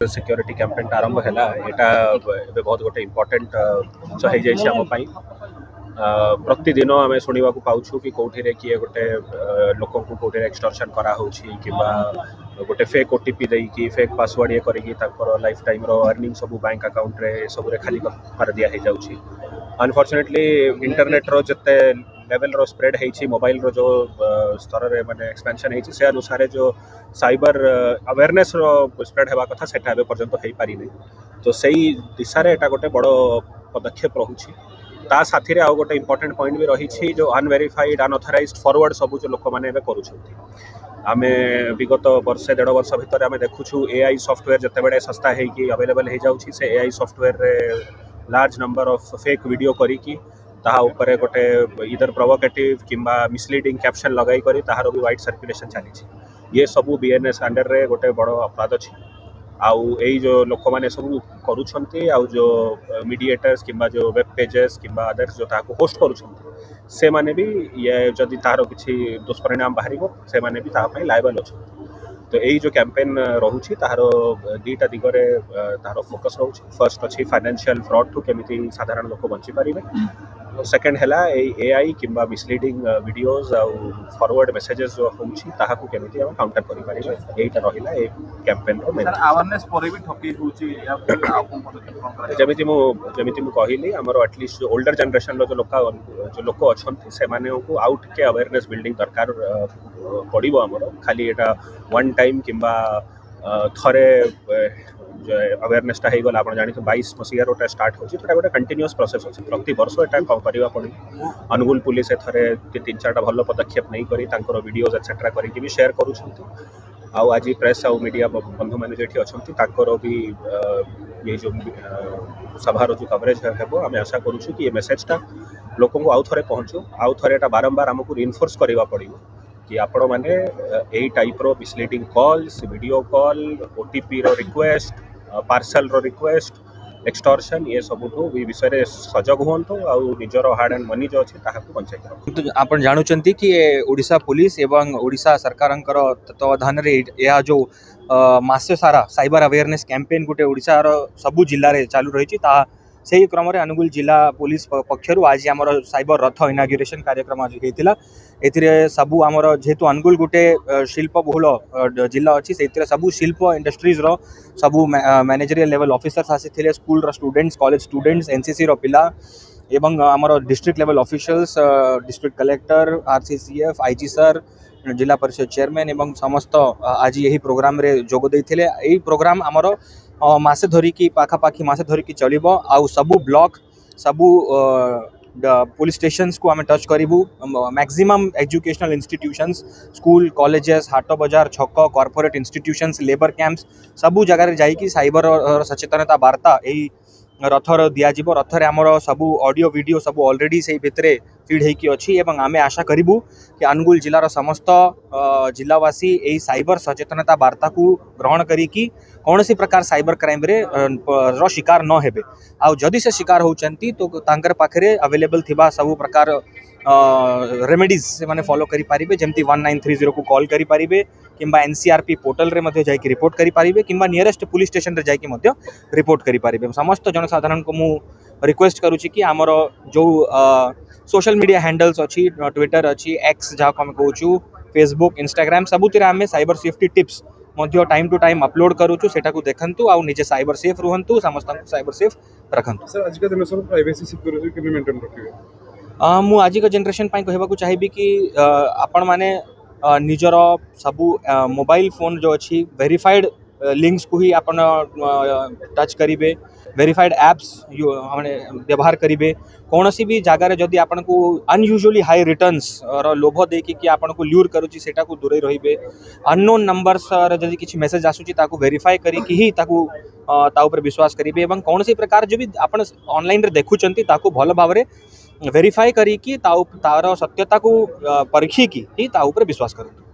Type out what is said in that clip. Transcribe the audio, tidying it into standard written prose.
Security campaign आरंभ है यहाँ बहुत गोटे इम्पोर्टेंट जिनस हो प्रतिदिन आम शुणा पाचु कि कौटे किए गोटे लोक कौटे एक्सटर्शन कराऊँ कि गोटे फेक ओटीपी देकी फेक पासवर्ड ये कर लाइफ टाइम अर्निंग सब बैंक अकाउंट रे सब खाली कर दिया जाऊँगी। अनफॉर्चुनेटली इंटरनेट रो जिते लेवल रो स्प्रेड है मोबाइल रो जो स्तर रे माने एक्सपेंशन है से अनुसार जो साइबर अवेयरनेस रो स्प्रेड हेबा कथा सेटा एबे पर्यंत हो पारि नै। तो सही दिशा रे एटा गोटे बड़ पदक्षेप रहूछि। ता साथी रे आ गोटे इंपोर्टेंट पॉइंट भी रही जो अनवेरीफाइड अनऑथराइज्ड फॉरवर्ड सब जो लोक माने एबे करूछंती। आमे विगत वर्षे 1.5 वर्ष भितर आमे देखुछु एआई सॉफ्टवेयर जते बडे सस्ता है कि अवेलेबल हो जाउछि से एआई सॉफ्टवेयर रे large number of fake video करी की ताहा ऊपर गोटे इधर प्रोवोकेटिव किंबा मिसलीडिंग कैप्शन लगाई करी ताहार भी वाइड सर्कुलेशन चली। ये सबू बीएनएस अंडर रे गोटे बड़ अपराध अच्छी। आउ यही जो लोक मैंने सब करुँच आउ जो मीडिएटर्स किंबा जो वेब पेजेस किंबा अदर्स जो ताको होस्ट करुँच से माने भी ये जदि तार किसी दुष्परिणाम बाहर से माने भी ताहा लायबल अच्छा। तो यही जो कैंपेन रोचे तार दीटा दिगरे तार फोकस रोचे। फर्स्ट अच्छी फाइनेंशियल फ्रॉड ठू केमिति साधारण लोक बंची पारिबे। सेकेंड है एआई किंबा मिसलीडिंग वीडियोज आउ फॉरवर्ड मेसेजेस जो होउछि ताहाकू केमिति हम काउंटर करि पारिबे एटा रहिला ए कैंपेन रो मेन अवेयरनेस परे भी ठकी होउछि या आपन पदक्षेप करा जेमिति मु कहिली हमरो एटलीस्ट ओल्डर जनरेशन रो जो लोक अछंती से माने को आउट के अवेयरनेस बिल्डिंग दरकार पड़िबो। हमरो खाली एटा वन टाइम किंबा थरे अवेयरनेस हो गला आप जानी 22 मसीह रोटा स्टार्ट होची तो गोटे कंटिन्यूअस प्रोसेस अच्छे। प्रति वर्ष यहाँ करवा पड़े। अनुगुल पुलिस एथरे 3-4टा भल पदक्षेप नहीं करी तांकर वीडियोज एक्सेट्रा करके भी शेयर करुछंती। आउ आज प्रेस आउ मीडिया बंधु मैंने जो अच्छी ताकर भी ये जो सभार जो कवरेज है आम आशा करुँ कि ये मेसेजटा लोक आउ थे पहुँचू आउ थे बारंबार आमको रिइनफोर्स करवा पड़ो कि आपण मैंने यही टाइप रो misleading calls video call OTP रो रिक्वेस्ट पार्सल रो रिक्वेस्ट एक्सटॉर्शन ये सबुठू विषय रे सजग हुंतु आउ निजर हार्ड एंड मनी जो अछि ताहाकू बंचाई रखु। आपण जानुचंती कि ओडिशा पुलिस एवं ओडिशा सरकारंकर तत्वावधान रे या जो मासे सारा साइबर अवेयरनेस कैंपेन गोटे ओडिशा रो सबु जिल्ला रे चालू रही ता से क्रम रे अनुगुल जिला पुलिस पक्षरु आज आमर साइबर रथ इनाग्युरेशन कार्यक्रम आज होइतिला। एथिरे सबु आमर जेहेतु अनुगुल गोटे शिल्प बहुल जिला अच्छी से सबु शिल्प इंडस्ट्रीज रो सबु मैनेजरियल लेवल ऑफिसर्स आसीथिले स्कूल रो स्टूडेंट्स कॉलेज स्टूडेंट्स एनसीसी रो पिला एवं आमर district level officials district collector RCCF IG sir Zilla Parishad chairman एवं समस्त आज यही प्रोग्राम रे जोग देथिले। एही प्रोग्राम आमर मासे धरिकी पाखापाखि मासे धरिकी चलिबो आउ सबु ब्लॉक सबु पुलिस स्टेशंस को आम टच करूँ। Maximum educational institutions school colleges हाट बजार छक कॉर्पोरेट इंस्टीट्यूशंस लेबर कैंप्स सबू जगार जाइकी साइबर सचेतनता वार्ता यही रथर दिज्व। रथर आमर सबू ऑडियो वीडियो सब ऑलरेडी से भितर फीड होकी अच्छी एवं आमे आशा करूँ कि अनुगुल जिलार समस्त जिलावासी यही साइबर सचेतनता वार्ता को ग्रहण करी कौन सी प्रकार साइबर क्राइम रे रो शिकार न हेबे। आउ जदि से शिकार होचंती तो तांकर पाखरे अवेलेबल थिबा सब प्रकार रेमेडीज से माने फॉलो करि पारिबे जेमती 1930 को कॉल करि पारिबे किंबा एनसीआरपी पोर्टल रे मध्ये जाई कि रिपोर्ट करि पारिबे किंबा नियरेस्ट पुलिस स्टेशन रे जाई कि मध्ये रिपोर्ट करि पारिबे। समस्त जनसाधारण को मु रिक्वेस्ट करूची कि हमर जो सोशल मीडिया हैंडल्स अच्छी ट्विटर अच्छी एक्स जहाँ को आम कहूँ फेसबुक इंस्टाग्राम सबुतिर आम साइबर सेफ्टी टिप्स मध्य टाइम टू टाइम अपलोड करूँ सेटा को देखंतु आउ निजे साइबर सेफ रुहंतु समस्त साइबर सेफ रखंतु। सर आज का जनरेशन प्राइवेसी सिक्योरिटी के मेंटेन रखिबे। मु आज का जनरेशन पाई कहबा को चाहिबी कि आपण माने निजर सबू मोबाइल फोन जो अच्छी वेरीफाइड लिंक्स को ही अपन टच करेंगे वेरीफाइड एप्स व्यवहार करेंगे। कौन सी भी जगार जदि आपन को अनयूजुअली हाई रिटर्न्स लोभ देखी कि आपन को ल्यूर करुच्ची सेटा को दूरे रहिबे। अननोन नंबर्स जदि किसी मेसेज आसुची ताकू वेरीफाई करिकी ही ताकू ता ऊपर विश्वास करेंगे एवं कौन सी प्रकार जो भी आपन ऑनलाइन रे देखुचंती ताकू भल भाव रे वेरीफाई करिकी तार सत्यता को परखिकी ही ता ऊपर विश्वास करते।